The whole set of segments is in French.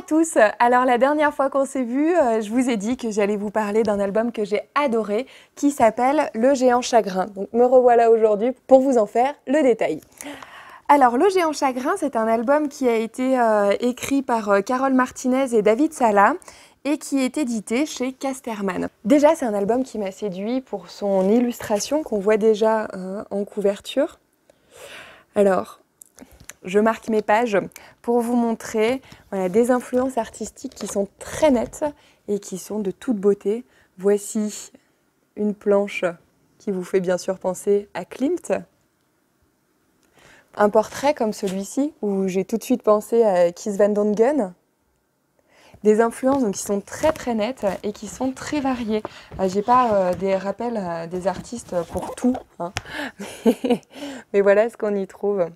à tous. Alors la dernière fois qu'on s'est vu, je vous ai dit que j'allais vous parler d'un album que j'ai adoré qui s'appelle Le Géant Chagrin. Donc me revoilà aujourd'hui pour vous en faire le détail. Alors Le Géant Chagrin, c'est un album qui a été écrit par Carole Martinez et David Sala et qui est édité chez Casterman. Déjà, c'est un album qui m'a séduit pour son illustration qu'on voit déjà en couverture. Alors, je marque mes pages pour vous montrer des influences artistiques qui sont très nettes et qui sont de toute beauté. Voici une planche qui vous fait bien sûr penser à Klimt. Un portrait comme celui-ci où j'ai tout de suite pensé à Kees van Dongen. Des influences donc, qui sont très nettes et qui sont très variées. J'ai pas des rappels des artistes pour tout, hein. Mais voilà ce qu'on y trouve.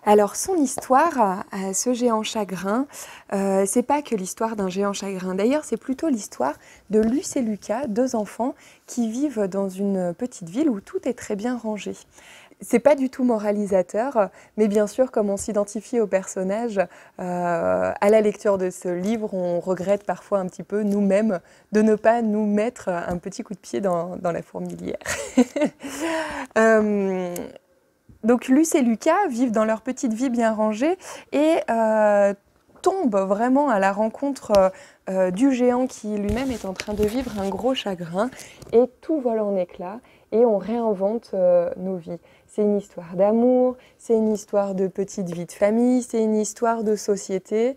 Alors son histoire à ce géant chagrin, c'est pas que l'histoire d'un géant chagrin. D'ailleurs, c'est plutôt l'histoire de Luce et Lucas, deux enfants qui vivent dans une petite ville où tout est très bien rangé. C'est pas du tout moralisateur, mais bien sûr, comme on s'identifie au personnage, à la lecture de ce livre, on regrette parfois un petit peu nous-mêmes de ne pas nous mettre un petit coup de pied dans la fourmilière. Donc Luce et Lucas vivent dans leur petite vie bien rangée et tombent vraiment à la rencontre du géant qui lui-même est en train de vivre un gros chagrin et tout vole en éclats et on réinvente nos vies. C'est une histoire d'amour, c'est une histoire de petite vie de famille, c'est une histoire de société,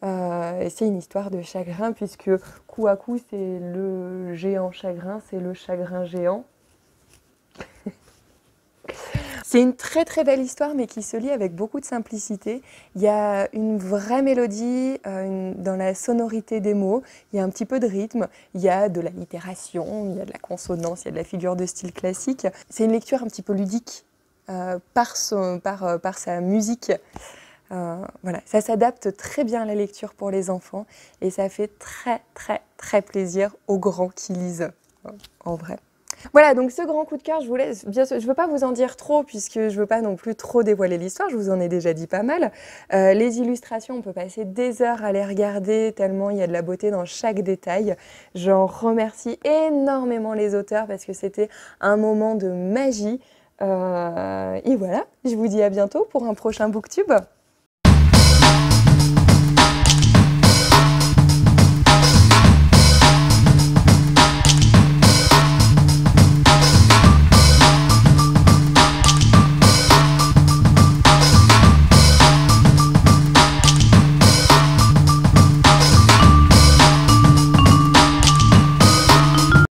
c'est une histoire de chagrin puisque coup à coup c'est le géant chagrin, c'est le chagrin géant. C'est une très belle histoire, mais qui se lit avec beaucoup de simplicité. Il y a une vraie mélodie dans la sonorité des mots, il y a un petit peu de rythme, il y a de l'allitération, il y a de la consonance, il y a de la figure de style classique. C'est une lecture un petit peu ludique par sa musique. Voilà, ça s'adapte très bien à la lecture pour les enfants et ça fait très plaisir aux grands qui lisent, en vrai. Voilà, donc ce grand coup de cœur, je vous laisse, bien sûr, je ne veux pas vous en dire trop puisque je ne veux pas non plus trop dévoiler l'histoire, je vous en ai déjà dit pas mal. Les illustrations, on peut passer des heures à les regarder tellement il y a de la beauté dans chaque détail. J'en remercie énormément les auteurs parce que c'était un moment de magie. Et voilà, je vous dis à bientôt pour un prochain BookTube.